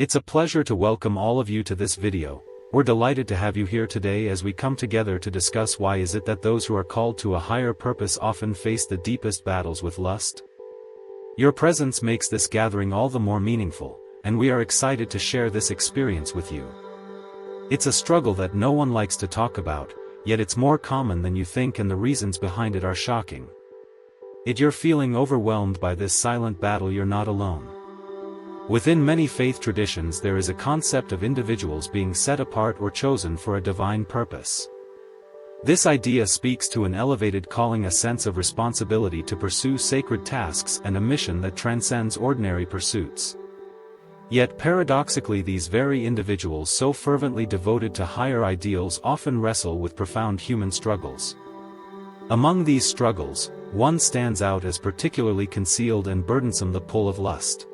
It's a pleasure to welcome all of you to this video. We're delighted to have you here today as we come together to discuss why is it that those who are called to a higher purpose often face the deepest battles with lust. Your presence makes this gathering all the more meaningful, and we are excited to share this experience with you. It's a struggle that no one likes to talk about, yet it's more common than you think, and the reasons behind it are shocking. If you're feeling overwhelmed by this silent battle, you're not alone. Within many faith traditions there is a concept of individuals being set apart or chosen for a divine purpose. This idea speaks to an elevated calling, a sense of responsibility to pursue sacred tasks, and a mission that transcends ordinary pursuits. Yet paradoxically, these very individuals so fervently devoted to higher ideals often wrestle with profound human struggles. Among these struggles, one stands out as particularly concealed and burdensome: the pull of lust.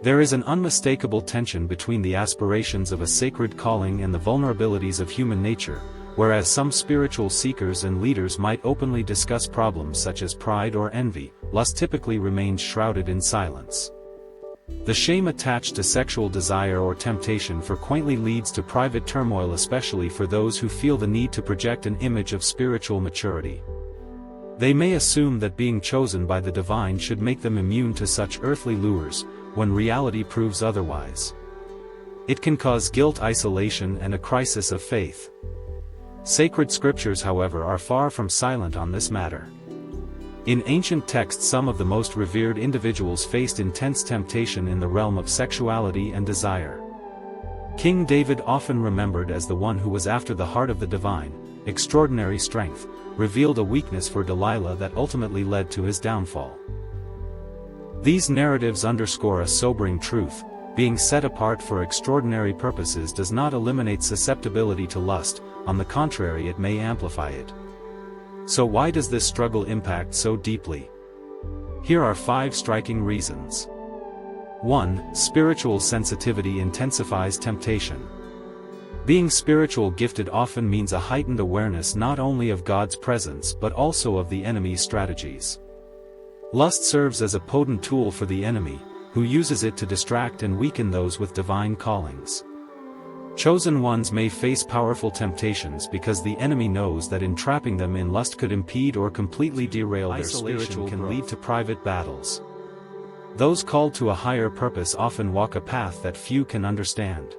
There is an unmistakable tension between the aspirations of a sacred calling and the vulnerabilities of human nature. Whereas some spiritual seekers and leaders might openly discuss problems such as pride or envy, lust typically remains shrouded in silence. The shame attached to sexual desire or temptation frequently leads to private turmoil, especially for those who feel the need to project an image of spiritual maturity. They may assume that being chosen by the divine should make them immune to such earthly lures, when reality proves otherwise. It can cause guilt, isolation, and a crisis of faith. Sacred scriptures, however, are far from silent on this matter. In ancient texts, some of the most revered individuals faced intense temptation in the realm of sexuality and desire. King David, often remembered as the one who was after the heart of the divine, extraordinary strength, revealed a weakness for Delilah that ultimately led to his downfall. These narratives underscore a sobering truth: being set apart for extraordinary purposes does not eliminate susceptibility to lust, on the contrary, it may amplify it. So why does this struggle impact so deeply? Here are 5 striking reasons. 1. Spiritual sensitivity intensifies temptation. Being spiritual gifted often means a heightened awareness not only of God's presence but also of the enemy's strategies. Lust serves as a potent tool for the enemy, who uses it to distract and weaken those with divine callings. Chosen ones may face powerful temptations because the enemy knows that entrapping them in lust could impede or completely derail their spiritual growth. Can lead to private battles. Those called to a higher purpose often walk a path that few can understand.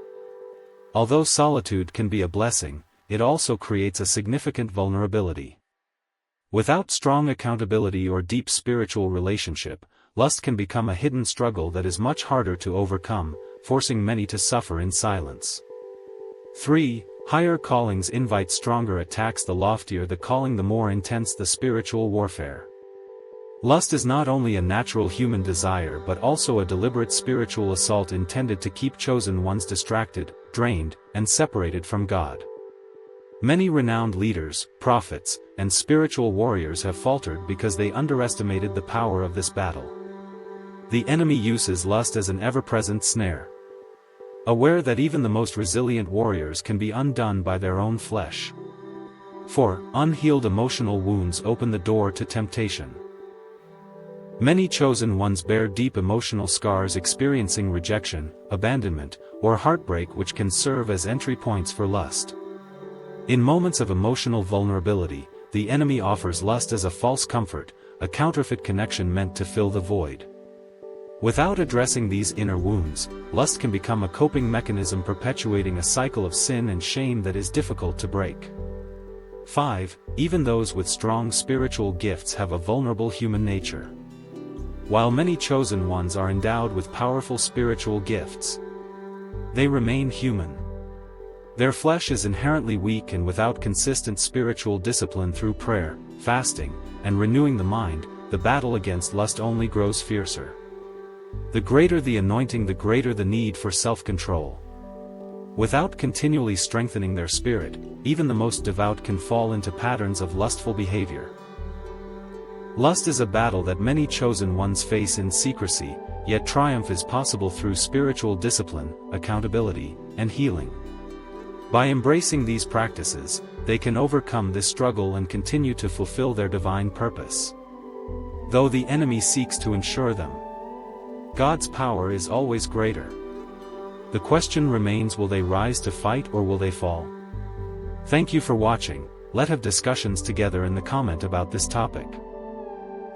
Although solitude can be a blessing, it also creates a significant vulnerability. Without strong accountability or deep spiritual relationship, lust can become a hidden struggle that is much harder to overcome, forcing many to suffer in silence. 3. Higher callings invite stronger attacks. The loftier the calling, the more intense the spiritual warfare. Lust is not only a natural human desire but also a deliberate spiritual assault intended to keep chosen ones distracted, drained, and separated from God. Many renowned leaders, prophets, and spiritual warriors have faltered because they underestimated the power of this battle. The enemy uses lust as an ever-present snare. Aware that even the most resilient warriors can be undone by their own flesh. 4. Unhealed emotional wounds open the door to temptation. Many chosen ones bear deep emotional scars, experiencing rejection, abandonment, or heartbreak, which can serve as entry points for lust. In moments of emotional vulnerability, the enemy offers lust as a false comfort, a counterfeit connection meant to fill the void. Without addressing these inner wounds, lust can become a coping mechanism, perpetuating a cycle of sin and shame that is difficult to break. 5. Even those with strong spiritual gifts have a vulnerable human nature. While many chosen ones are endowed with powerful spiritual gifts, they remain human. Their flesh is inherently weak, and without consistent spiritual discipline through prayer, fasting, and renewing the mind, the battle against lust only grows fiercer. The greater the anointing, the greater the need for self-control. Without continually strengthening their spirit, even the most devout can fall into patterns of lustful behavior. Lust is a battle that many chosen ones face in secrecy, yet triumph is possible through spiritual discipline, accountability, and healing. By embracing these practices, they can overcome this struggle and continue to fulfill their divine purpose. Though the enemy seeks to ensure them, God's power is always greater. The question remains, will they rise to fight or will they fall? Thank you for watching. Let's have discussions together in the comment about this topic.